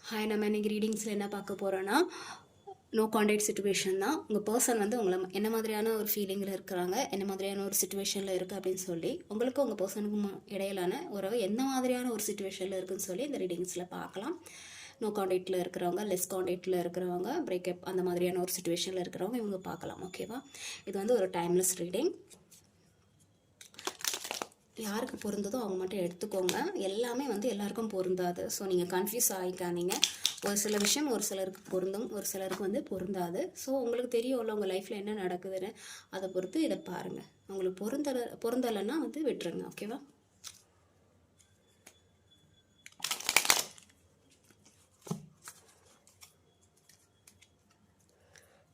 Hi, நம்ம இன்றைக்கி ரீடிங்ஸில் என்ன பார்க்க போகிறோன்னா, நோ கான்டாக்ட் சிச்சுவேஷன் தான். உங்கள் பர்சன் வந்து உங்களை என்ன மாதிரியான ஒரு ஃபீலிங்கில் இருக்கிறாங்க, என்ன மாதிரியான ஒரு சுச்சுவேஷனில் இருக்குது அப்படின்னு சொல்லி, உங்களுக்கும் உங்கள் பர்சனுக்கும் இடையிலான உறவு எந்த மாதிரியான ஒரு சுச்சுவேஷனில் இருக்குதுன்னு சொல்லி இந்த ரீடிங்ஸில் பார்க்கலாம். நோ கான்டாக்டில் இருக்கிறவங்க, லெஸ் கான்டாக்டில் இருக்கிறவங்க, பிரேக்கப் அந்த மாதிரியான ஒரு சுச்சுவேஷனில் இருக்கிறவங்க இவங்க பார்க்கலாம். ஓகேவா? இது வந்து ஒரு டைம்லெஸ் ரீடிங். யாருக்கு பொருந்ததோ அவங்க மட்டும் எடுத்துக்கோங்க. எல்லாமே வந்து எல்லாருக்கும் பொருந்தாது. ஸோ நீங்கள் கன்ஃபியூஸ் ஆகிக்காதீங்க. ஒரு சில விஷயம் ஒரு சிலருக்கு பொருந்தும், ஒரு சிலருக்கு வந்து பொருந்தாது. ஸோ உங்களுக்கு தெரியும்ல உங்கள் லைஃப்பில் என்ன நடக்குதுன்னு, அதை பொறுத்து இதை பாருங்கள். உங்களுக்கு பொருந்தலைன்னா வந்து விட்டுருங்க. ஓகேவா?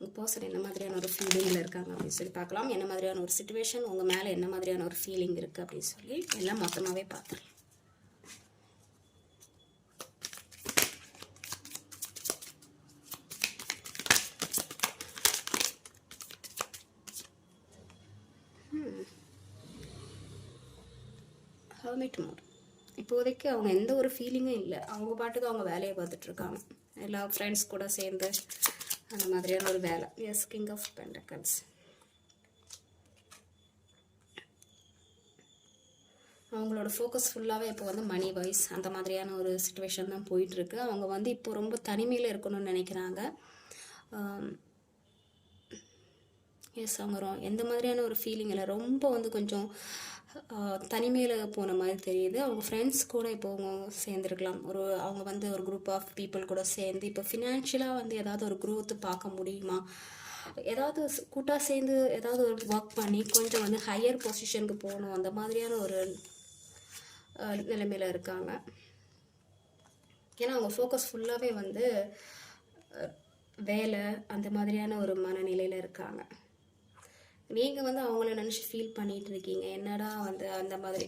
உங்கள் பர்சன் என்ன மாதிரியான ஒரு ஃபீலிங்கில் இருக்காங்க அப்படின்னு சொல்லி பார்க்கலாம். என்ன மாதிரியான ஒரு சிச்சுவேஷன் உங்கள் மேலே என்ன மாதிரியான ஒரு ஃபீலிங் இருக்குது அப்படின்னு சொல்லி எல்லாம் மொத்தமாகவே பார்த்துக்கலாம். Hermit mode. இப்போதைக்கு அவங்க எந்த ஒரு ஃபீலிங்கும் இல்லை. அவங்க பாட்டுக்கு அவங்க வேலையை பார்த்துட்ருக்காங்க. எல்லா ஃப்ரெண்ட்ஸ் கூட சேர்ந்து அந்த மாதிரியான ஒரு வேலை. Yes, king of pentacles. அவங்களோட ஃபோக்கஸ் ஃபுல்லாகவே இப்போ வந்து மணி வைஸ் அந்த மாதிரியான ஒரு சிச்சுவேஷன் தான் போயிட்டுருக்கு. அவங்க வந்து இப்போ ரொம்ப தனிமையில் இருக்கணும்னு நினைக்கிறாங்க. எஸ், அவங்க எந்த மாதிரியான ஒரு ஃபீலிங் இல்லை, ரொம்ப வந்து கொஞ்சம் தனிமையில் போன மாதிரி தெரியுது. அவங்க ஃப்ரெண்ட்ஸ் கூட இப்போ அவங்க சேர்ந்துருக்கலாம். அவங்க வந்து ஒரு குரூப் ஆஃப் பீப்புள் கூட சேர்ந்து இப்போ ஃபினான்ஷியலாக வந்து ஏதாவது ஒரு க்ரோத்து பார்க்க முடியுமா, ஏதாவது கூட்டாக சேர்ந்து ஏதாவது ஒரு ஒர்க் பண்ணி கொஞ்சம் வந்து ஹையர் பொசிஷனுக்கு போகணும், அந்த மாதிரியான ஒரு நிலைமையில் இருக்காங்க. ஏன்னா அவங்க ஃபோக்கஸ் ஃபுல்லாகவே வந்து வேலை அந்த மாதிரியான ஒரு மனநிலையில் இருக்காங்க. நீங்கள் வந்து அவங்கள நினச்சி ஃபீல் பண்ணிகிட்டு இருக்கீங்க, என்னடா வந்து அந்த மாதிரி.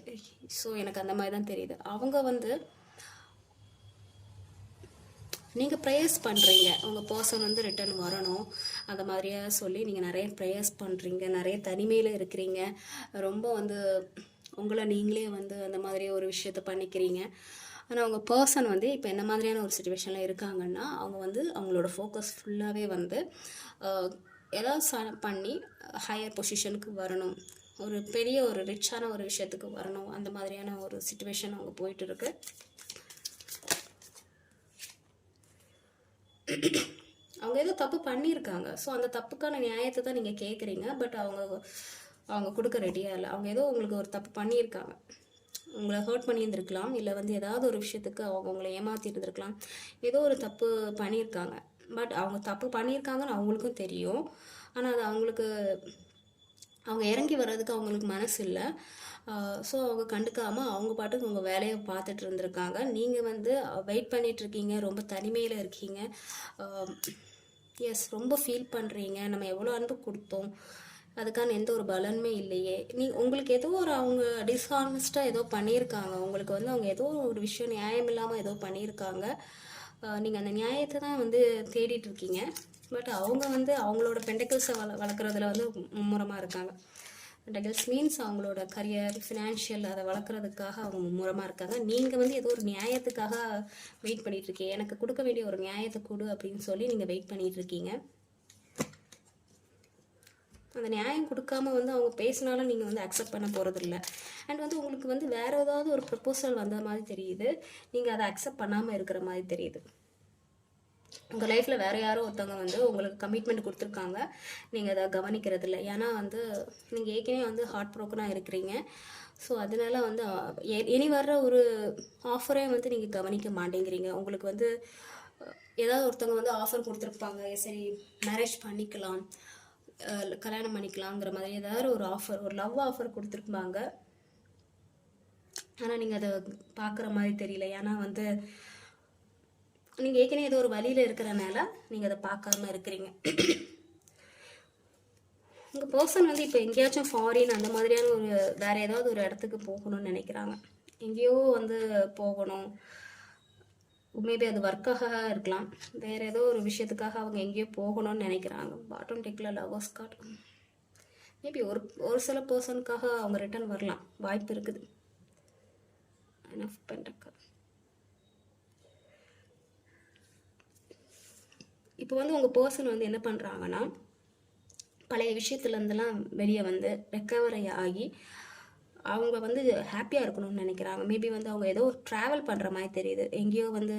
ஸோ எனக்கு அந்த மாதிரி தான் தெரியுது. அவங்க வந்து நீங்கள் ப்ரேயர்ஸ் பண்ணுறீங்க, உங்கள் பர்சன் வந்து ரிட்டர்ன் வரணும் அந்த மாதிரியா சொல்லி நீங்கள் நிறைய ப்ரேயர்ஸ் பண்ணுறீங்க, நிறைய தனிமையில் இருக்கிறீங்க, ரொம்ப வந்து உங்களை நீங்களே வந்து அந்த மாதிரி ஒரு விஷயத்த பண்ணிக்கிறீங்க. ஆனால் உங்கள் பர்சன் வந்து இப்போ என்ன மாதிரியான ஒரு சுச்சுவேஷனில் இருக்காங்கன்னா, அவங்க வந்து அவங்களோட ஃபோக்கஸ் ஃபுல்லாகவே வந்து ஏதாவது பண்ணி ஹையர் பொசிஷனுக்கு வரணும், ஒரு பெரிய ஒரு ரிச்சான ஒரு விஷயத்துக்கு வரணும், அந்த மாதிரியான ஒரு சிச்சுவேஷன் அவங்க போயிட்டு இருக்கு. அவங்க ஏதோ தப்பு பண்ணியிருக்காங்க. ஸோ அந்த தப்புக்கான நியாயத்தை தான் நீங்கள் கேட்குறீங்க. பட் அவங்க கொடுக்க ரெடியாக இல்லை. அவங்க ஏதோ உங்களுக்கு ஒரு தப்பு பண்ணியிருக்காங்க, உங்களை ஹர்ட் பண்ணியிருந்துருக்கலாம், இல்லை வந்து ஏதாவது ஒரு விஷயத்துக்கு அவங்க உங்களை ஏமாற்றி இருந்திருக்கலாம். ஏதோ ஒரு தப்பு பண்ணியிருக்காங்க. பட் அவங்க தப்பு பண்ணியிருக்காங்கன்னு அவங்களுக்கும் தெரியும். ஆனால் அது அவங்க இறங்கி வர்றதுக்கு அவங்களுக்கு மனசு இல்லை. ஸோ அவங்க கண்டுக்காமல் அவங்க பாட்டுக்கு உங்கள் வேலையை பார்த்துட்டு இருந்திருக்காங்க. நீங்கள் வந்து வெயிட் பண்ணிகிட்ருக்கீங்க, ரொம்ப தனிமையில் இருக்கீங்க. எஸ், ரொம்ப ஃபீல் பண்ணுறீங்க, நம்ம எவ்வளோ அன்பு கொடுத்தோம், அதுக்கான எந்த ஒரு பலனுமே இல்லையே. உங்களுக்கு ஏதோ ஒரு அவங்க டிஸ்ஹானஸ்ட்டாக ஏதோ பண்ணியிருக்காங்க. உங்களுக்கு வந்து அவங்க ஏதோ ஒரு விஷயம் நியாயம் இல்லாமல் ஏதோ பண்ணியிருக்காங்க. நீங்கள் அந்த நியாயத்தை தான் வந்து தேடிட்டு இருக்கீங்க. பட் அவங்க வந்து அவங்களோட பெண்டக்கிள்ஸை வளர்க்குறதுல வந்து மும்முரமாக இருக்காங்க. பெண்டக்கிள்ஸ் மீன்ஸ் அவங்களோட கரியர், ஃபினான்ஷியல், அதை வளர்க்குறதுக்காக அவங்க மும்முரமாக இருக்காங்க. நீங்கள் வந்து ஏதோ ஒரு நியாயத்துக்காக வெயிட் பண்ணிகிட்ருக்கீங்க. எனக்கு கொடுக்க வேண்டிய ஒரு நியாயத்தை கொடு அப்படின்னு சொல்லி நீங்கள் வெயிட் பண்ணிகிட்ருக்கீங்க. அந்த நியாயம் கொடுக்காம வந்து அவங்க பேசினாலும் நீங்கள் வந்து அக்செப்ட் பண்ண போகிறதில்ல. அண்ட் வந்து உங்களுக்கு வந்து வேறு ஏதாவது ஒரு ப்ரப்போசல் வந்த மாதிரி தெரியுது, நீங்கள் அதை அக்செப்ட் பண்ணாமல் இருக்கிற மாதிரி தெரியுது. உங்கள் லைஃப்பில் வேறு யாரோ ஒருத்தவங்க வந்து உங்களுக்கு கமிட்மெண்ட் கொடுத்துருக்காங்க, நீங்கள் அதை கவனிக்கிறது இல்லை. ஏன்னா வந்து நீங்கள் ஏற்கனவே வந்து ஹார்ட் ப்ரோக்கனாக இருக்கிறீங்க. ஸோ அதனால வந்து இனி வர்ற ஒரு ஆஃபரே வந்து நீங்கள் கவனிக்க மாட்டேங்கிறீங்க. உங்களுக்கு வந்து ஏதாவது ஒருத்தவங்க வந்து ஆஃபர் கொடுத்துருப்பாங்க, சரி மேரேஜ் பண்ணிக்கலாம், கல்யாணம் பண்ணிக்கலாங்கிற மாதிரி ஏதாவது ஒரு ஆஃபர், ஒரு லவ் ஆஃபர் கொடுத்துருப்பாங்க. ஆனால் நீங்கள் அதை பார்க்குற மாதிரி தெரியல. ஏன்னா வந்து நீங்கள் ஏற்கனவே ஏதோ ஒரு வழியில் இருக்கிறனால நீங்கள் அதை பார்க்காம இருக்கிறீங்க. உங்கள் பர்சன் வந்து இப்போ எங்கேயாச்சும் ஃபாரின் அந்த மாதிரியான ஒரு வேறு ஏதாவது ஒரு இடத்துக்கு போகணும்னு நினைக்கிறாங்க. எங்கேயோ வந்து போகணும், மேபி அது ஒர்க்காக இருக்கலாம், வேறு ஏதோ ஒரு விஷயத்துக்காக அவங்க எங்கேயோ போகணும்னு நினைக்கிறாங்க. பாட்டம் டெக்கில் லவர்ஸ் கார்டு. மேபி ஒரு சில பர்சனுக்காக அவங்க ரிட்டர்ன் வரலாம், வாய்ப்பு இருக்குது. பென்டக்கல். இப்போ வந்து உங்கள் பர்சன் வந்து என்ன பண்ணுறாங்கன்னா, பழைய விஷயத்துலேருந்துலாம் வெளியே வந்து ரெக்கவரி ஆகி அவங்க வந்து ஹாப்பியாக இருக்கணும்னு நினைக்கிறாங்க. மேபி வந்து அவங்க ஏதோ ட்ராவல் பண்ணுற மாதிரி தெரியுது. எங்கேயோ வந்து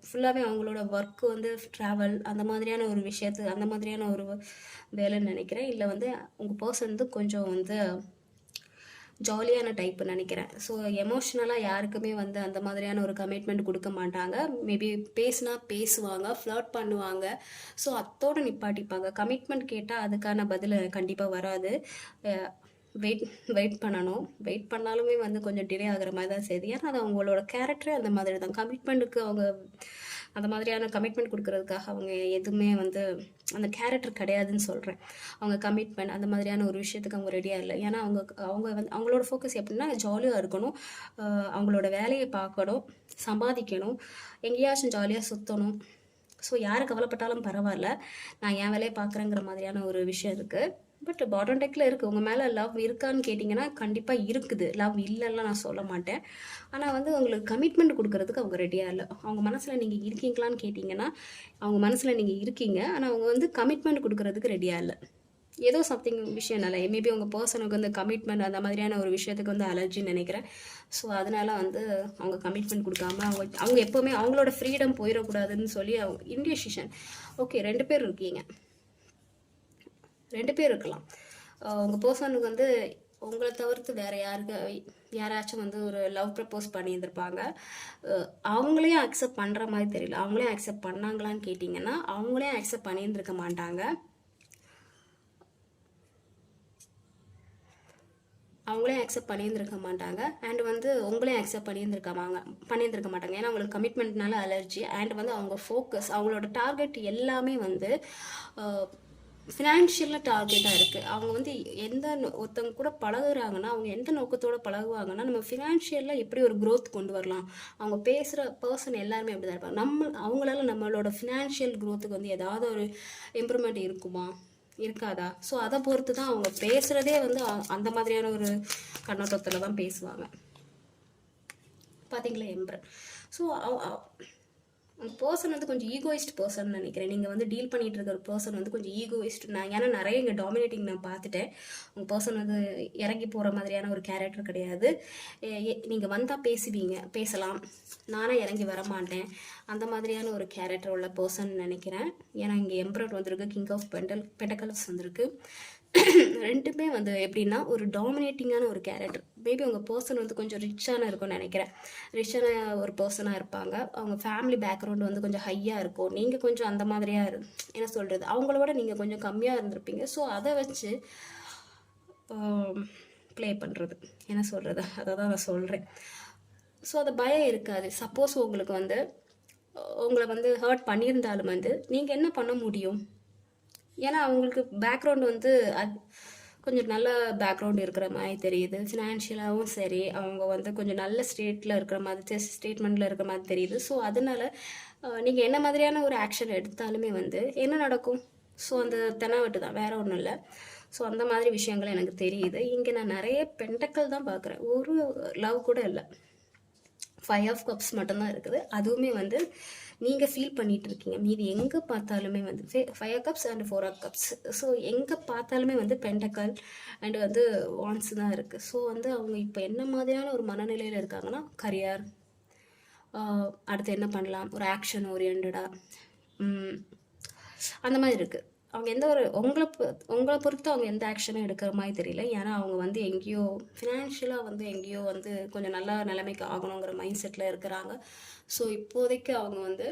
ஃபுல்லாகவே அவங்களோட ஒர்க்கு வந்து ட்ராவல் அந்த மாதிரியான ஒரு அந்த மாதிரியான ஒரு வேலைன்னு நினைக்கிறேன். இல்லை வந்து உங்கள் பர்சன் வந்து கொஞ்சம் வந்து ஜாலியான டைப்பு நினைக்கிறேன். ஸோ எமோஷ்னலாக யாருக்குமே வந்து அந்த மாதிரியான ஒரு கமிட்மெண்ட் கொடுக்க மாட்டாங்க. மேபி பேசுனா பேசுவாங்க, ஃப்ளர்ட் பண்ணுவாங்க. ஸோ அத்தோடு நிப்பாட்டிப்பாங்க. கமிட்மெண்ட் கேட்டால் அதுக்கான பதில் கண்டிப்பாக வராது. வெயிட் வெயிட் பண்ணணும். வெயிட் பண்ணாலுமே வந்து கொஞ்சம் டிலே ஆகிற மாதிரி தான் செய்யுது. ஏன்னா அது அவங்களோட கேரக்டரே அந்த மாதிரி தான். கமிட்மெண்ட்டுக்கு அவங்க அந்த மாதிரியான கமிட்மெண்ட் கொடுக்கறதுக்காக அவங்க எதுவுமே வந்து அந்த கேரக்டர் கிடையாதுன்னு சொல்கிறேன். அவங்க கமிட்மெண்ட் அந்த மாதிரியான ஒரு விஷயத்துக்கு அவங்க ரெடியாக இல்லை. ஏன்னா அவங்க வந்து அவங்களோட ஃபோக்கஸ் எப்படின்னா ஜாலியாக இருக்கணும், அவங்களோட வேலையை பார்க்கணும், சம்பாதிக்கணும், எங்கேயாச்சும் ஜாலியாக சுற்றணும். ஸோ யார் கவலைப்பட்டாலும் பரவாயில்ல, நான் என் வேலையை பார்க்குறேங்கிற மாதிரியான ஒரு விஷயம் இருக்குது. பட் பாட்டம் டெக்கில் இருக்குது. உங்கள் மேலே லவ் இருக்கான்னு கேட்டிங்கன்னா கண்டிப்பாக இருக்குது. லவ் இல்லைன்னா நான் சொல்ல மாட்டேன். ஆனால் வந்து உங்களுக்கு கமிட்மெண்ட் கொடுக்கறதுக்கு அவங்க ரெடியாக இல்லை. அவங்க மனசில் நீங்கள் இருக்கீங்களான்னு கேட்டிங்கன்னா அவங்க மனசில் நீங்கள் இருக்கீங்க. ஆனால் அவங்க வந்து கமிட்மெண்ட் கொடுக்கறதுக்கு ரெடியாக இல்லை. ஏதோ சம்திங் விஷயம்னால மேபி உங்கள் பர்சனுக்கு வந்து கமிட்மெண்ட் அந்த மாதிரியான ஒரு விஷயத்துக்கு வந்து அலர்ஜின்னு நினைக்கிறேன். ஸோ அதனால வந்து அவங்க கமிட்மெண்ட் கொடுக்காம அவங்க எப்போவுமே அவங்களோட ஃப்ரீடம் போயிடக்கூடாதுன்னு சொல்லி அவங்க இன்டிசிஷன். ஓகே, 2 பேர் இருக்கீங்க, 2 பேர் இருக்கலாம். உங்கள் பர்சனுக்கு வந்து உங்களை தவிர்த்து வேறு யாராச்சும் வந்து ஒரு லவ் ப்ரப்போஸ் பண்ணியிருந்திருப்பாங்க. அவங்களையும் அக்செப்ட் பண்ணுற மாதிரி தெரியல. அவங்களையும் அக்செப்ட் பண்ணாங்களான்னு கேட்டிங்கன்னா அவங்களையும் அக்செப்ட் பண்ணியிருந்திருக்க மாட்டாங்க. அவங்களையும் அக்செப்ட் பண்ணியிருந்திருக்க மாட்டாங்க. அண்ட் வந்து உங்களையும் அக்செப்ட் பண்ணியிருந்திருக்க மாட்டாங்க. ஏன்னா அவங்களுக்கு கமிட்மெண்ட்னால அலர்ஜி. அண்ட் வந்து அவங்க ஃபோக்கஸ், அவங்களோட டார்கெட் எல்லாமே வந்து ஃபினான்ஷியலாக டார்கெட்டாக இருக்குது. அவங்க வந்து ஒருத்தவங்க கூட பழகுறாங்கன்னா அவங்க எந்த நோக்கத்தோடு பழகுவாங்கன்னா, நம்ம ஃபினான்ஷியலாக எப்படி ஒரு க்ரோத் கொண்டு வரலாம். அவங்க பேசுகிற பர்சன் எல்லாருமே அப்படி தான் இருப்பாங்க. அவங்களால நம்மளோட ஃபினான்ஷியல் க்ரோத்துக்கு வந்து ஏதாவது ஒரு இம்ப்ரூவ்மெண்ட் இருக்குமா, இருக்காதா? ஸோ அதை பொறுத்து தான் அவங்க பேசுகிறதே வந்து அந்த மாதிரியான ஒரு கண்ணோட்டத்தில் தான் பேசுவாங்க. பார்த்தீங்களா எம்பரர்? ஸோ அந்த பர்சன் வந்து கொஞ்சம் ஈகோயிஸ்ட் பர்சன் நினைக்கிறேன். நீங்கள் வந்து டீல் பண்ணிகிட்டு இருக்கிற பர்சன் வந்து கொஞ்சம் ஈகோயிஸ்ட். ஏன்னா நிறைய இங்கே டாமினேட்டிங் நான் பார்த்துட்டேன். உங்கள் பர்சன் வந்து இறங்கி போகிற மாதிரியான ஒரு கேரக்டர் கிடையாது. நீங்கள் வந்தால் பேசலாம், நானே இறங்கி வரமாட்டேன், அந்த மாதிரியான ஒரு கேரக்டர் உள்ள பர்சன் நினைக்கிறேன். ஏன்னா இங்கே எம்பரர் வந்திருக்கு, கிங் ஆஃப் பென்டக்கல்ஸ் வந்திருக்கு. 2மே வந்து எப்படின்னா ஒரு டாமினேட்டிங்கான ஒரு கேரக்டர். மேபி உங்கள் பர்சன் வந்து கொஞ்சம் ரிச்சான இருக்கும்னு நினைக்கிறேன். ரிச்சான ஒரு பர்சனாக இருப்பாங்க. அவங்க ஃபேமிலி பேக்ரவுண்டு வந்து கொஞ்சம் ஹையாக இருக்கும். நீங்கள் கொஞ்சம் அந்த மாதிரியாக என்ன சொல்கிறது, அவங்களோட நீங்கள் கொஞ்சம் கம்மியாக இருந்திருப்பீங்க. ஸோ அதை வச்சு ப்ளே பண்ணுறது, என்ன சொல்கிறது, அதை தான் நான் சொல்கிறேன். ஸோ அது பயம் இருக்காது. சப்போஸ் உங்களுக்கு வந்து உங்களை வந்து ஹர்ட் பண்ணியிருந்தாலும் வந்து நீங்கள் என்ன பண்ண முடியும்? ஏன்னா அவங்களுக்கு பேக்ரவுண்டு வந்து கொஞ்சம் நல்ல பேக்ரவுண்ட் இருக்கிற மாதிரி தெரியுது. ஃபினான்ஷியலாகவும் சரி, அவங்க வந்து கொஞ்சம் நல்ல ஸ்டேட்மெண்ட்டில் இருக்கிற மாதிரி தெரியுது. ஸோ அதனால் நீங்கள் என்ன மாதிரியான ஒரு ஆக்ஷன் எடுத்தாலுமே வந்து என்ன நடக்கும்? ஸோ அந்த தெனாவட்டு தான், வேறு ஒன்றும் இல்லை. ஸோ அந்த மாதிரி விஷயங்கள் எனக்கு தெரியுது. இங்கே நான் நிறைய பென்டக்கல் தான் பார்க்குறேன், ஒரு லவ் கூட இல்லை. 5 ஆஃப் கப்ஸ் மட்டும்தான் இருக்குது. அதுவுமே வந்து நீங்கள் ஃபீல் பண்ணிகிட்டு இருக்கீங்க. மீதி எங்கே பார்த்தாலுமே வந்து 5 cups and 4 of cups. So எங்கே பார்த்தாலுமே வந்து பென்டக்கல் அண்ட் வந்து வான்ஸ் தான் இருக்குது. ஸோ வந்து அவங்க இப்போ என்ன மாதிரியான ஒரு மனநிலையில் இருக்காங்கன்னா, கரியர், அடுத்து என்ன பண்ணலாம், ஒரு ஆக்ஷன் ஓரியன்டாக அந்த மாதிரி இருக்குது. அவங்க உங்களை பொறுத்து அவங்க எந்த ஆக்ஷனும் எடுக்கிற மாதிரி தெரியல. ஏன்னா அவங்க வந்து எங்கேயோ ஃபினான்ஷியலாக வந்து எங்கேயோ வந்து கொஞ்சம் நல்ல நிலைமைக்கு ஆகணுங்கிற மைண்ட் செட்டில் இருக்கிறாங்க. ஸோ இப்போதைக்கு அவங்க வந்து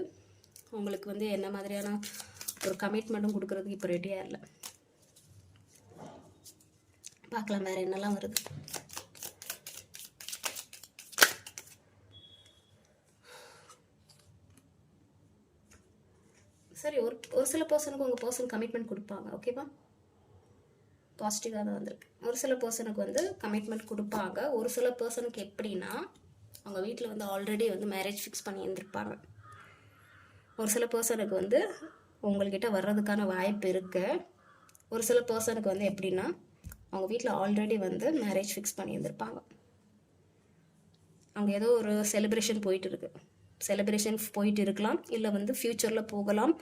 உங்களுக்கு வந்து என்ன மாதிரியான ஒரு கமிட்மெண்ட்டும் கொடுக்கறதுக்கு இப்போ ரெடியாக இல்லை. பார்க்கலாம் வேறு என்னெல்லாம் வருது. சரி, ஒரு சில பர்சனுக்கு உங்கள் பர்சன் கமிட்மெண்ட் கொடுப்பாங்க. ஓகேவா? பாசிட்டிவாக தான் வந்திருக்கு. ஒரு சில பர்சனுக்கு வந்து கமிட்மெண்ட் கொடுப்பாங்க. ஒரு சில பர்சனுக்கு எப்படின்னா, அவங்க வீட்டில் வந்து ஆல்ரெடி வந்து மேரேஜ் ஃபிக்ஸ் பண்ணி இருந்திருப்பாங்க. ஒரு சில பர்சனுக்கு வந்து உங்கள்கிட்ட வர்றதுக்கான வாய்ப்பு இருக்குது. ஒரு சில பர்சனுக்கு வந்து எப்படின்னா, அவங்க வீட்டில் ஆல்ரெடி வந்து மேரேஜ் ஃபிக்ஸ் பண்ணி இருந்திருப்பாங்க. அவங்க ஏதோ ஒரு செலிப்ரேஷன் போயிட்டு இருக்கலாம், இல்லை வந்து ஃப்யூச்சரில் போகலாம்.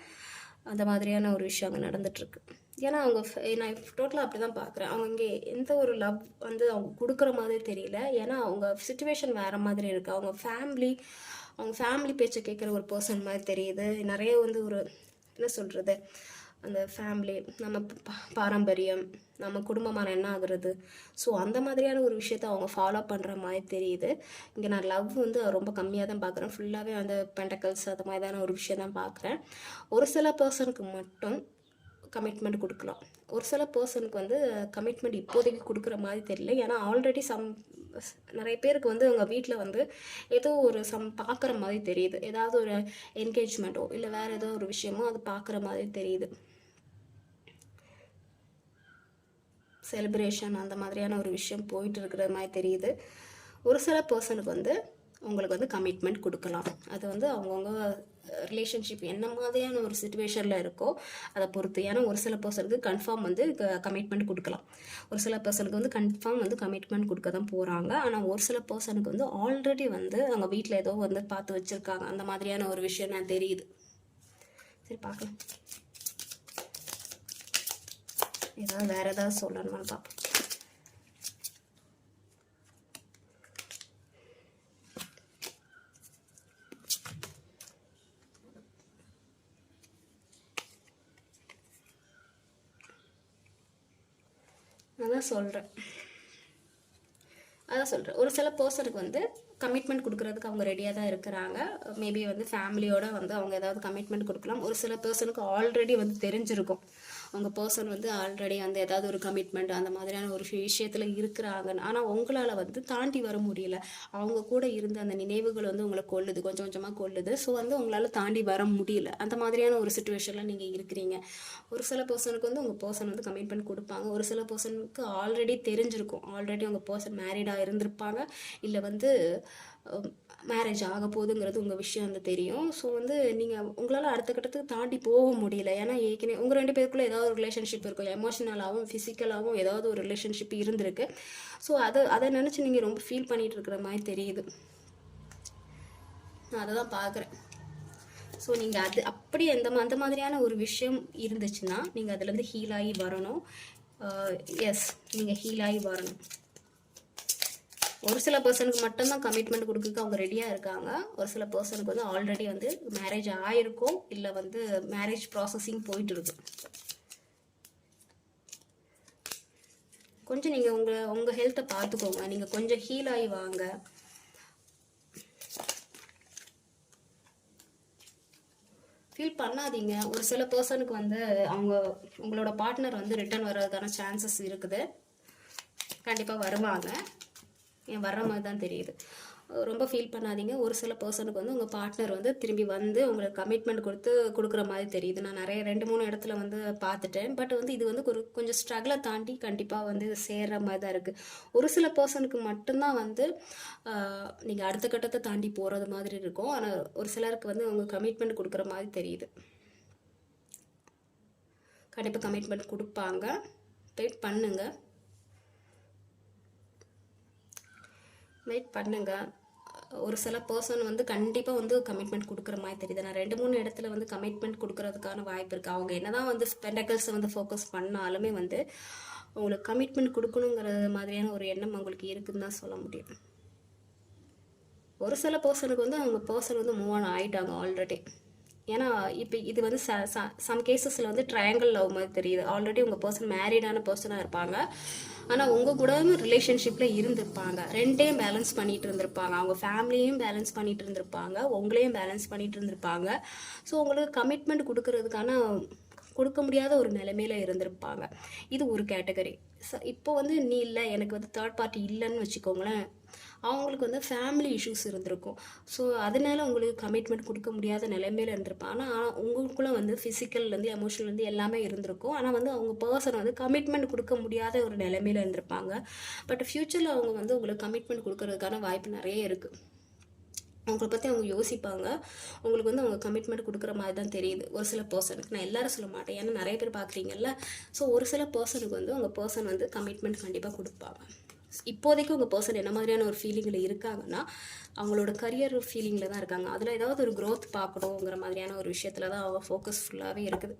அந்த மாதிரியான ஒரு விஷயம் அங்கே நடந்துகிட்ருக்கு. ஏன்னா அவங்க நான் டோட்டலாக அப்படி தான் பார்க்குறேன். அவங்க இங்கே எந்த ஒரு லவ் வந்து அவங்க கொடுக்குற மாதிரி தெரியல. ஏன்னா அவங்க சுச்சுவேஷன் வேறு மாதிரி இருக்குது. அவங்க ஃபேமிலி பேச்சை கேட்குற ஒரு பர்சன் மாதிரி தெரியுது. நிறைய வந்து ஒரு என்ன சொல்கிறது, அந்த ஃபேமிலி நம்ம பாரம்பரியம் நம்ம குடும்பமான என்ன ஆகுறது, ஸோ அந்த மாதிரியான ஒரு விஷயத்த அவங்க ஃபாலோ பண்ணுற மாதிரி தெரியுது. இங்கே நான் லவ் வந்து ரொம்ப கம்மியாக தான் பார்க்குறேன். ஃபுல்லாகவே அந்த பென்டக்கல்ஸ் அது மாதிரியான ஒரு விஷயம் தான் பார்க்குறேன். ஒரு சில பர்சனுக்கு மட்டும் கமிட்மெண்ட் கொடுக்கலாம். ஒரு சில பர்சனுக்கு வந்து கமிட்மெண்ட் இப்போதைக்கு கொடுக்குற மாதிரி தெரியல. ஏன்னா ஆல்ரெடி நிறைய பேருக்கு வந்து அவங்க வீட்டில் வந்து ஏதோ ஒரு பார்க்குற மாதிரி தெரியுது. ஏதாவது ஒரு என்கேஜ்மெண்ட்டோ இல்லை வேறு ஏதோ ஒரு விஷயமோ அது பார்க்குற மாதிரி தெரியுது. செலிப்ரேஷன் அந்த மாதிரியான ஒரு விஷயம் போயிட்டு இருக்கிற மாதிரி தெரியுது. ஒரு சில பர்சனுக்கு வந்து உங்களுக்கு வந்து கமிட்மெண்ட் கொடுக்கலாம். அது வந்து அவங்கவுங்க ரிலேஷன்ஷிப் என்ன மாதிரியான ஒரு சுச்சுவேஷனில் இருக்கோ அதை பொறுத்து. ஏன்னா ஒரு சில பர்சனுக்கு கன்ஃபார்ம் வந்து கமிட்மெண்ட் கொடுக்கலாம். ஒரு சில பர்சனுக்கு வந்து கன்ஃபார்ம் வந்து கமிட்மெண்ட் கொடுக்க தான் போகிறாங்க. ஆனால் ஒரு சில பர்சனுக்கு வந்து ஆல்ரெடி வந்து அவங்க வீட்டில் ஏதோ வந்து பார்த்து வச்சுருக்காங்க. அந்த மாதிரியான ஒரு விஷயம் நான் தெரியுது. சரி பார்க்கலாம், ஏதாவது வேறு ஏதாவது சொல்லணுமான்னு பார்ப்போம். அதான் சொல்கிறேன் ஒரு சில பர்சனுக்கு வந்து கமிட்மெண்ட் கொடுக்குறதுக்கு அவங்க ரெடியாக தான் இருக்கிறாங்க. மேபி வந்து ஃபேமிலியோட வந்து அவங்க ஏதாவது கமிட்மெண்ட் கொடுக்கலாம். ஒரு சில பர்சனுக்கு ஆல்ரெடி வந்து தெரிஞ்சிருக்கும் அவங்க பர்சன் வந்து ஆல்ரெடி வந்து ஏதாவது ஒரு கமிட்மெண்ட் அந்த மாதிரியான ஒரு விஷயத்தில் இருக்கிறாங்க. ஆனால் உங்களால் வந்து தாண்டி வர முடியல. அவங்க கூட இருந்த அந்த நினைவுகள் வந்து உங்களை கொல்லுது, கொஞ்சம் கொஞ்சமாக கொல்லுது. ஸோ வந்து உங்களால் தாண்டி வர முடியல. அந்த மாதிரியான ஒரு சுச்சுவேஷனில் நீங்கள் இருக்கிறீங்க. ஒரு சில பர்சனுக்கு வந்து உங்கள் பர்சன் வந்து கமிட்மெண்ட் கொடுப்பாங்க. ஒரு சில பர்சனுக்கு ஆல்ரெடி தெரிஞ்சிருக்கும். ஆல்ரெடி உங்கள் பர்சன் மேரிடாக இருந்திருப்பாங்க, இல்லை வந்து மேரேஜ் ஆக போகுதுங்கிறது உங்கள் விஷயம் வந்து தெரியும். ஸோ வந்து நீங்கள் உங்களால் அடுத்த கட்டத்துக்கு தாண்டி போக முடியல. ஏன்னா ஏற்கனவே உங்கள் 2 பேருக்குள்ளே ஏதாவது ஒரு ரிலேஷன்ஷிப் இருக்கும். எமோஷனலாகவும் ஃபிசிக்கலாகவும் ஏதாவது ஒரு ரிலேஷன்ஷிப் இருந்திருக்கு. ஸோ அதை நினச்சி நீங்கள் ரொம்ப ஃபீல் பண்ணிகிட்டு இருக்கிற மாதிரி தெரியுது. நான் அதை தான் பார்க்குறேன். ஸோ நீங்கள் அப்படி அந்த மாதிரியான ஒரு விஷயம் இருந்துச்சுன்னா நீங்கள் அதுலேருந்து ஹீல் ஆகி வரணும். எஸ், நீங்கள் ஹீல் ஆகி வரணும். ஒரு சில பர்சனுக்கு மட்டும்தான் கமிட்மெண்ட் கொடுக்க அவங்க ரெடியாக இருக்காங்க. ஒரு சில பர்சனுக்கு வந்து ஆல்ரெடி வந்து மேரேஜ் ஆகிருக்கும், இல்லை வந்து மேரேஜ் ப்ராசஸிங் போயிட்டு இருக்கு. கொஞ்சம் நீங்கள் உங்கள் ஹெல்த்தை பார்த்துக்கோங்க. நீங்கள் கொஞ்சம் ஹீல் ஆகி வாங்க. ஃபீல் பண்ணாதீங்க. ஒரு சில பர்சனுக்கு வந்து உங்களோட பார்ட்னர் வந்து ரிட்டர்ன் வர்றதுக்கான சான்சஸ் இருக்குது. கண்டிப்பாக வருவாங்க. வர்ற மாதிரி தான் தெரியுது. ரொம்ப ஃபீல் பண்ணாதீங்க. ஒரு சில பர்சனுக்கு வந்து உங்கள் பார்ட்னர் வந்து திரும்பி வந்து உங்களுக்கு கமிட்மெண்ட் கொடுக்குற மாதிரி தெரியுது. நான் நிறைய 2-3 இடத்துல வந்து பார்த்துட்டேன். பட் வந்து இது வந்து கொஞ்சம் ஸ்ட்ரகிளை தாண்டி கண்டிப்பாக வந்து இது சேர்கிற மாதிரி தான் இருக்குது. ஒரு சில பர்சனுக்கு மட்டும்தான் வந்து நீங்கள் அடுத்த கட்டத்தை தாண்டி போகிறது மாதிரி இருக்கும். ஆனால் ஒரு சிலருக்கு வந்து அவங்க கமிட்மெண்ட் கொடுக்குற மாதிரி தெரியுது. கண்டிப்பாக கமிட்மெண்ட் கொடுப்பாங்க. வெயிட் பண்ணுங்கள். வெயிட் பண்ணுங்க. ஒரு சில பர்சன் வந்து கண்டிப்பாக வந்து கமிட்மெண்ட் கொடுக்குற மாதிரி தெரியுது. நான் 2-3 இடத்துல வந்து கமிட்மெண்ட் கொடுக்கறதுக்கான வாய்ப்பு இருக்குது. அவங்க என்ன தான் வந்து பென்டக்கல்ஸை வந்து ஃபோக்கஸ் பண்ணாலுமே வந்து உங்களுக்கு கமிட்மெண்ட் கொடுக்கணுங்கிற மாதிரியான ஒரு எண்ணம் அவங்களுக்கு இருக்குதுன்னு தான் சொல்ல முடியும். ஒரு சில பர்சனுக்கு வந்து அவங்க பர்சன் வந்து மூவ் ஆன் ஆகிட்டாங்க ஆல்ரெடி. ஏன்னா இப்போ இது வந்து சம் கேசஸில் வந்து ட்ரையாங்கிள் லவ் மாதிரி தெரியுது. ஆல்ரெடி உங்கள் பர்சன் மேரீடான பர்சனாக இருப்பாங்க. ஆனால் உங்கள் கூட ரிலேஷன்ஷிப்பில் இருந்திருப்பாங்க. 2யும் பேலன்ஸ் பண்ணிகிட்டு இருந்திருப்பாங்க. அவங்க ஃபேமிலியும் பேலன்ஸ் பண்ணிகிட்டு இருந்திருப்பாங்க, உங்களையும் பேலன்ஸ் பண்ணிகிட்டு இருந்திருப்பாங்க. ஸோ உங்களுக்கு கமிட்மெண்ட் கொடுக்க முடியாத ஒரு நிலைமையில இருந்திருப்பாங்க. இது ஒரு கேட்டகரி. இப்போ வந்து நீ இல்லை, எனக்கு வந்து தேர்ட் பார்ட்டி இல்லைன்னு வச்சுக்கோங்களேன். அவங்களுக்கு வந்து ஃபேமிலி இஷ்யூஸ் இருந்திருக்கும். ஸோ அதனால உங்களுக்கு கமிட்மெண்ட் கொடுக்க முடியாத நிலைமையில இருந்திருப்பாங்க. ஆனால் உங்களுக்குள்ள வந்து ஃபிசிக்கல்லேருந்து எமோஷனல்லேருந்து எல்லாமே இருந்திருக்கும். ஆனால் வந்து அவங்க பர்சன் வந்து கமிட்மெண்ட் கொடுக்க முடியாத ஒரு நிலைமையில இருந்திருப்பாங்க. பட் ஃப்யூச்சரில் அவங்க வந்து உங்களுக்கு கமிட்மெண்ட் கொடுக்கறதுக்கான வாய்ப்பு நிறைய இருக்குது. அவங்கள பற்றி அவங்க யோசிப்பாங்க. உங்களுக்கு வந்து அவங்க கமிட்மெண்ட் கொடுக்குற மாதிரி தான் தெரியுது. ஒரு சில பர்சனுக்கு, நான் எல்லாரும் சொல்ல மாட்டேன், ஏன்னா நிறைய பேர் பார்க்குறீங்கல்ல. ஸோ ஒரு சில பர்சனுக்கு வந்து உங்கள் பர்சன் வந்து கமிட்மெண்ட் கண்டிப்பாக கொடுப்பாங்க. இப்போதைக்கு உங்கள் பர்சன் என்ன மாதிரியான ஒரு ஃபீலிங்கில் இருக்காங்கன்னா அவங்களோட கரியர் ஃபீலிங்கில் தான் இருக்காங்க. அதில் ஏதாவது ஒரு க்ரோத் பார்க்கணுங்கிற மாதிரியான ஒரு விஷயத்தில் தான் அவங்க ஃபோக்கஸ் ஃபுல்லாகவே இருக்குது.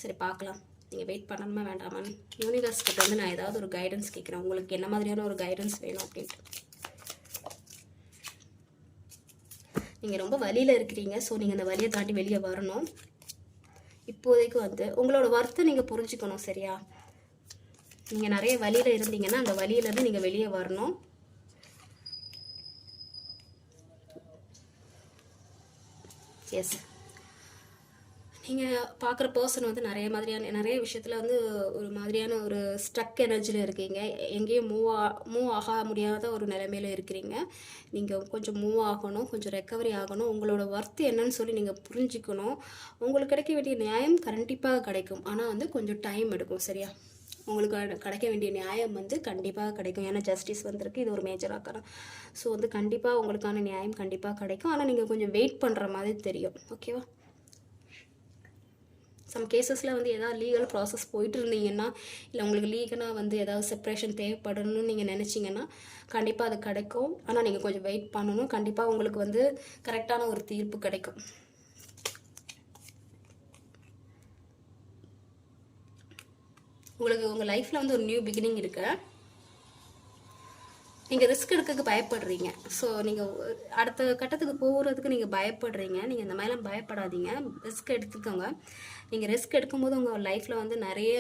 சரி, பார்க்கலாம். நீங்கள் வெயிட் பண்ணணுமா வேண்டாமான்னு யூனிவர்ஸ் கிட்ட வந்து நான் ஏதாவது ஒரு கைடன்ஸ் கேட்குறேன். உங்களுக்கு என்ன மாதிரியான ஒரு கைடன்ஸ் வேணும் அப்படின்ட்டு. நீங்கள் ரொம்ப வழியில் இருக்கிறீங்க. ஸோ நீங்கள் அந்த வழியை தாண்டி வெளியே வரணும். இப்போதைக்கு வந்து உங்களோட ஒர்த்தை நீங்கள் புரிஞ்சுக்கணும். சரியா? நீங்கள் நிறைய வழியில் இருந்தீங்கன்னா அந்த வழியிலேருந்து நீங்கள் வெளியே வரணும். எஸ், நீங்கள் பார்க்குற பர்சன் வந்து நிறைய விஷயத்தில் வந்து ஒரு மாதிரியான ஒரு ஸ்ட்ரக் எனர்ஜியில் இருக்கீங்க. எங்கேயும் மூவ் ஆக முடியாத ஒரு நிலைமையில் இருக்கிறீங்க. நீங்கள் கொஞ்சம் மூவ் ஆகணும், கொஞ்சம் ரெக்கவரி ஆகணும். உங்களோட ஒர்த்து என்னன்னு சொல்லி நீங்கள் புரிஞ்சுக்கணும். உங்களுக்கு கிடைக்க வேண்டிய நியாயம் கண்டிப்பாக கிடைக்கும். ஆனால் வந்து கொஞ்சம் டைம் எடுக்கும். சரியா? உங்களுக்கு கிடைக்க வேண்டிய நியாயம் வந்து கண்டிப்பாக கிடைக்கும். ஏன்னா ஜஸ்டிஸ் வந்திருக்கு, இது ஒரு மேஜர் ஆக்கணும். ஸோ வந்து கண்டிப்பாக உங்களுக்கான நியாயம் கண்டிப்பாக கிடைக்கும். ஆனால் நீங்கள் கொஞ்சம் வெயிட் பண்ணுற மாதிரி தெரியும். ஓகேவா? சம் கேசஸில் வந்து ஏதாவது லீகல் ப்ராசஸ் போயிட்டு இருந்தீங்கன்னா, இல்லை உங்களுக்கு லீகலாக வந்து ஏதாவது செப்ரேஷன் தேவைப்படணும்னு நீங்கள் நினச்சிங்கன்னா கண்டிப்பாக அது கிடைக்கும். ஆனால் நீங்கள் கொஞ்சம் வெயிட் பண்ணணும். கண்டிப்பாக உங்களுக்கு வந்து கரெக்டான ஒரு தீர்ப்பு கிடைக்கும். உங்களுக்கு உங்கள் லைஃப்பில் வந்து ஒரு நியூ பிகினிங் இருக்கு. நீங்கள் ரிஸ்க் எடுக்கிறதுக்கு பயப்படுறீங்க. ஸோ நீங்கள் அடுத்த கட்டத்துக்கு போகிறதுக்கு நீங்கள் பயப்படுறீங்க. நீங்கள் இந்த மாதிரிலாம் பயப்படாதீங்க, ரிஸ்க் எடுத்துக்கோங்க. நீங்கள் ரிஸ்க் எடுக்கும்போது உங்கள் லைஃப்பில் வந்து நிறைய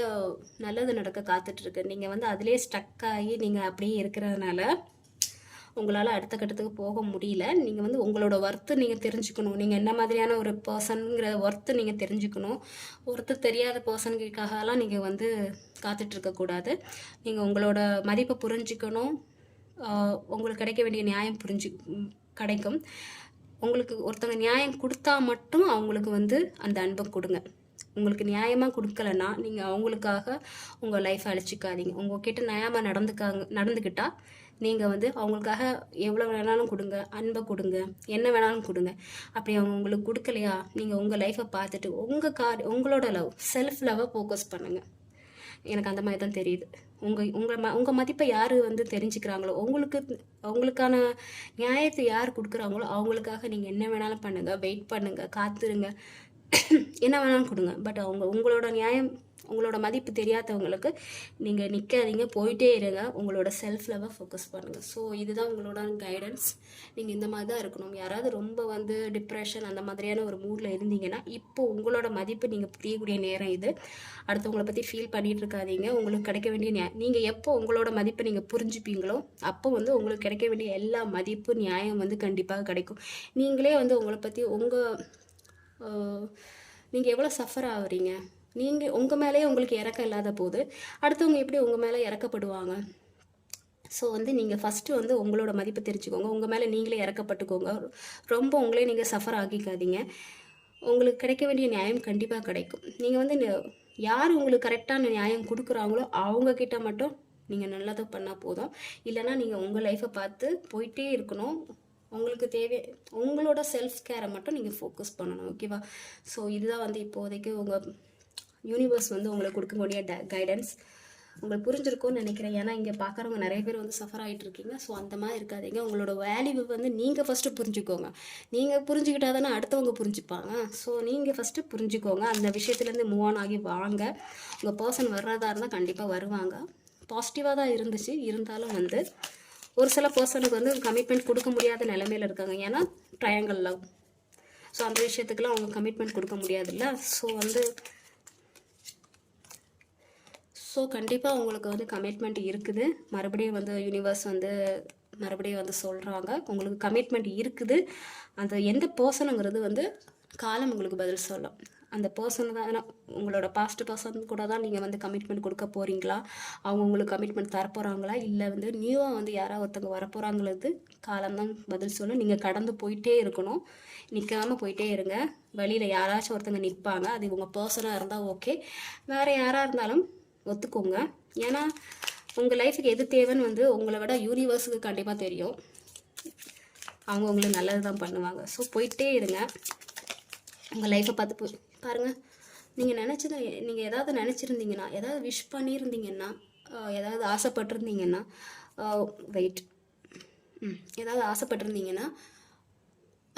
நல்லது நடக்க காத்துட்ருக்கு. நீங்கள் வந்து அதிலே ஸ்டக் ஆகி நீங்கள் அப்படியே இருக்கிறதுனால உங்களால் அடுத்த கட்டத்துக்கு போக முடியல. நீங்கள் வந்து உங்களோட ஒர்த்து நீங்கள் தெரிஞ்சுக்கணும். நீங்கள் என்ன மாதிரியான ஒரு பர்சனுங்கிற ஒர்த்து நீங்கள் தெரிஞ்சுக்கணும். ஒர்த்து தெரியாத பர்சனுக்காகலாம் நீங்கள் வந்து காத்துட்ருக்கக்கூடாது. நீங்கள் உங்களோட மதிப்பை புரிஞ்சுக்கணும். உங்களுக்கு கிடைக்க வேண்டிய நியாயம் கிடைக்கும். உங்களுக்கு ஒருத்தவங்க நியாயம் கொடுத்தா மட்டும் அவங்களுக்கு வந்து அந்த அன்பை கொடுங்க. உங்களுக்கு நியாயமாக கொடுக்கலன்னா நீங்கள் அவங்களுக்காக உங்கள் லைஃப்பை அழிச்சிக்காதீங்க. உங்கள்கிட்ட நியாயமாக நடந்துக்கிட்டால் நீங்கள் வந்து அவங்களுக்காக எவ்வளோ வேணாலும் கொடுங்க, அன்பை கொடுங்க, என்ன வேணாலும் கொடுங்க. அப்படி அவங்க உங்களுக்கு கொடுக்கலையா, நீங்கள் உங்கள் லைஃப்பை பார்த்துட்டு உங்களோட லவ், செல்ஃப் லவ்வை ஃபோக்கஸ் பண்ணுங்கள். எனக்கு அந்த மாதிரி தான் தெரியுது. உங்கள் மதிப்பை யார் வந்து தெரிஞ்சுக்கிறாங்களோ, உங்களுக்கான நியாயத்தை யார் கொடுக்குறாங்களோ அவங்களுக்காக நீங்கள் என்ன வேணாலும் பண்ணுங்கள், வெயிட் பண்ணுங்கள், காத்துருங்க, என்ன வேணாலும் கொடுங்க. பட் உங்களோட நியாயம், உங்களோட மதிப்பு தெரியாதவங்களுக்கு நீங்கள் நிற்காதீங்க, போயிட்டே இருங்க. உங்களோட செல்ஃப் லவ்வை ஃபோக்கஸ் பண்ணுங்கள். ஸோ இதுதான் உங்களோட கைடன்ஸ். நீங்கள் இந்த மாதிரி தான் இருக்கணும். யாராவது ரொம்ப வந்து டிப்ரெஷன் அந்த மாதிரியான ஒரு மூடில் இருந்தீங்கன்னா இப்போ உங்களோட மதிப்பு நீங்கள் புரியக்கூடிய நேரம் இது. அடுத்தவங்களை பற்றி ஃபீல் பண்ணிகிட்டு இருக்காதீங்க. உங்களுக்கு கிடைக்க வேண்டிய நீங்கள் எப்போ உங்களோட மதிப்பை நீங்கள் புரிஞ்சுப்பீங்களோ அப்போ வந்து உங்களுக்கு கிடைக்க வேண்டிய எல்லா மதிப்பு நியாயம் வந்து கண்டிப்பாக கிடைக்கும். நீங்களே வந்து உங்களை பற்றி நீங்கள் எவ்வளோ சஃபர் ஆகுறீங்க, நீங்கள் உங்கள் மேலேயே உங்களுக்கு இறக்கம் இல்லாத போது அடுத்தவங்க எப்படி உங்கள் மேலே இறக்கப்படுவாங்க? ஸோ வந்து நீங்கள் ஃபஸ்ட்டு வந்து உங்களோட மதிப்பை தெரிஞ்சுக்கோங்க. உங்கள் மேலே நீங்களே இறக்கப்பட்டுக்கோங்க. ரொம்ப உங்களே நீங்கள் சஃபர் ஆகிக்காதீங்க. உங்களுக்கு கிடைக்க வேண்டிய நியாயம் கண்டிப்பாக கிடைக்கும். நீங்கள் வந்து யார் உங்களுக்கு கரெக்டான நியாயம் கொடுக்குறாங்களோ அவங்கக்கிட்ட மட்டும் நீங்கள் நல்லதை பண்ணால் போதும். இல்லைனா நீங்கள் உங்கள் லைஃப்பை பார்த்து போயிட்டே இருக்கணும். உங்களுக்கு உங்களோட செல்ஃப் கேரை மட்டும் நீங்கள் ஃபோக்கஸ் பண்ணணும். ஓகேவா? ஸோ இதுதான் வந்து இப்போதைக்கு உங்கள் யூனிவர்ஸ் வந்து உங்களுக்கு கொடுக்கக்கூடிய கைடன்ஸ். உங்களுக்கு புரிஞ்சிருக்கும்னு நினைக்கிறேன். ஏன்னா இங்கே பார்க்குறவங்க நிறைய பேர் வந்து சஃபர் ஆகிட்டு இருக்கீங்க. ஸோ அந்த மாதிரி இருக்காதீங்க. உங்களோட வேல்யூ வந்து நீங்கள் ஃபஸ்ட்டு புரிஞ்சுக்கோங்க. நீங்கள் புரிஞ்சுக்கிட்டா தானே அடுத்தவங்க புரிஞ்சுப்பாங்க. ஸோ நீங்கள் ஃபஸ்ட்டு புரிஞ்சுக்கோங்க. அந்த விஷயத்துலேருந்து மூவ் ஆன் ஆகி வாங்க. உங்கள் பர்சன் வர்றதா இருந்தால் கண்டிப்பாக வருவாங்க. பாசிட்டிவாக தான் இருந்துச்சு. இருந்தாலும் வந்து ஒரு சில பர்சனுக்கு வந்து கமிட்மெண்ட் கொடுக்க முடியாத நிலைமையில் இருக்காங்க. ஏன்னா ட்ரையாங்கிள் லவ். ஸோ அந்த விஷயத்துக்கெல்லாம் அவங்க கமிட்மெண்ட் கொடுக்க முடியாதுல்ல. ஸோ கண்டிப்பாக உங்களுக்கு வந்து கமிட்மெண்ட் இருக்குது. மறுபடியும் வந்து யூனிவர்ஸ் வந்து சொல்கிறாங்க உங்களுக்கு கமிட்மெண்ட் இருக்குது. அந்த எந்த பர்சனுங்கிறது வந்து காலம் உங்களுக்கு பதில் சொல்லும். அந்த பர்சன் தான் உங்களோட பாஸ்ட் பர்சன் கூட தான் நீங்கள் வந்து கமிட்மெண்ட் கொடுக்க போகிறீங்களா, அவங்க உங்களுக்கு கமிட்மெண்ட் தரப்போகிறாங்களா, இல்லை வந்து நியூவாக வந்து யாராவது ஒருத்தவங்க வரப்போகிறாங்கிறது காலம்தான் பதில் சொல்லும். நீங்கள் கடந்து போயிட்டே இருக்கணும், நிற்காமல் போயிட்டே இருங்க. வழியில் யாராச்சும் ஒருத்தவங்க நிற்பாங்க. அது உங்கள் பர்சனாக இருந்தால் ஓகே, வேறு யாராக இருந்தாலும் ஒத்துக்கோங்க. ஏன்னா உங்கள் லைஃபுக்கு எது தேவைன்னு வந்து உங்களை விட யூனிவர்ஸுக்கு கண்டிப்பாக தெரியும். அவங்க உங்களுக்கு நல்லது தான் பண்ணுவாங்க. ஸோ போயிட்டே இருங்க. உங்கள் லைஃப்பை பார்த்து பாருங்கள். நீங்கள் ஏதாவது நினச்சிருந்தீங்கன்னா, ஏதாவது விஷ் பண்ணியிருந்தீங்கன்னா, ஏதாவது ஆசைப்பட்டிருந்தீங்கன்னா வெயிட். ஏதாவது ஆசைப்பட்டிருந்தீங்கன்னா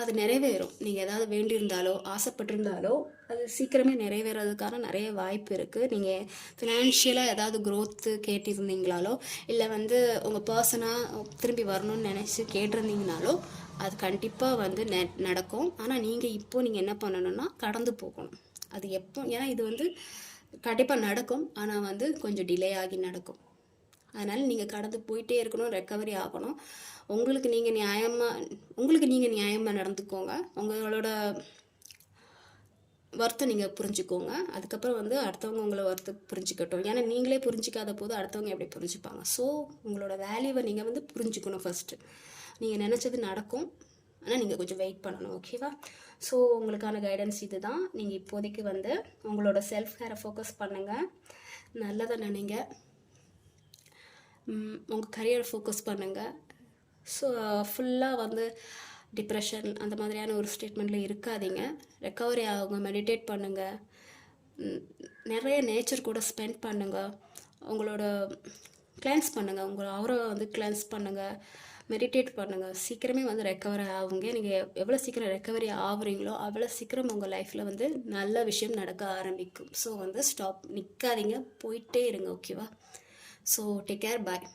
அது நிறைவேறும். நீங்கள் ஏதாவது வேண்டியிருந்தாலோ ஆசைப்பட்டிருந்தாலோ அது சீக்கிரமே நிறைவேறதுக்கான நிறைய வாய்ப்பு இருக்குது. நீங்கள் ஃபினான்ஷியலாக ஏதாவது க்ரோத்து கேட்டிருந்தீங்களாலோ இல்லை வந்து உங்கள் பர்சனாக திரும்பி வரணும்னு நினச்சி கேட்டிருந்தீங்கனாலோ அது கண்டிப்பாக வந்து நடக்கும். ஆனால் நீங்கள் என்ன பண்ணணும்னா கடந்து போகணும். அது எப்போ, ஏன்னா இது வந்து கண்டிப்பாக நடக்கும், ஆனால் வந்து கொஞ்சம் டிலே ஆகி நடக்கும். அதனால் நீங்கள் கடந்து போயிட்டே இருக்கணும், ரெக்கவரி ஆகணும். உங்களுக்கு நீங்கள் நியாயமாக நடந்துக்கோங்க. உங்களோட ஒர்த்தை நீங்கள் புரிஞ்சுக்கோங்க. அதுக்கப்புறம் வந்து அடுத்தவங்க உங்களை ஒர்த்தை புரிஞ்சுக்கட்டும். ஏன்னா நீங்களே புரிஞ்சிக்காத போது அடுத்தவங்க எப்படி புரிஞ்சுப்பாங்க? ஸோ உங்களோட வேல்யூவை நீங்கள் வந்து புரிஞ்சுக்கணும் ஃபஸ்ட்டு. நீங்கள் நினச்சது நடக்கும், ஆனால் நீங்கள் கொஞ்சம் வெயிட் பண்ணணும். ஓகேவா? ஸோ உங்களுக்கான கைடன்ஸ் இது தான். நீங்கள் இப்போதைக்கு வந்து உங்களோட செல்ஃப் கேரை ஃபோக்கஸ் பண்ணுங்கள், நல்லதை நினைங்க, உங்கள் கரியரை ஃபோக்கஸ் பண்ணுங்கள். ஸோ ஃபுல்லாக வந்து டிப்ரெஷன் அந்த மாதிரியான ஒரு ஸ்டேட்மெண்ட்டில் இருக்காதீங்க. ரெக்கவரி ஆகுங்க, மெடிடேட் பண்ணுங்கள், நிறைய நேச்சர் கூட ஸ்பெண்ட் பண்ணுங்கள், உங்களோட கிளென்ஸ் பண்ணுங்கள், உங்கள் அவரை வந்து கிளென்ஸ் பண்ணுங்கள், மெடிடேட் பண்ணுங்கள். சீக்கிரமே வந்து ரெக்கவரி ஆகுங்க. நீங்கள் எவ்வளோ சீக்கிரம் ரெக்கவரி ஆகுறீங்களோ அவ்வளோ சீக்கிரம் உங்கள் லைஃப்பில் வந்து நல்ல விஷயம் நடக்க ஆரம்பிக்கும். ஸோ வந்து நிற்காதீங்க, போயிட்டே இருங்க. ஓகேவா? ஸோ டேக் கேர், பாய்.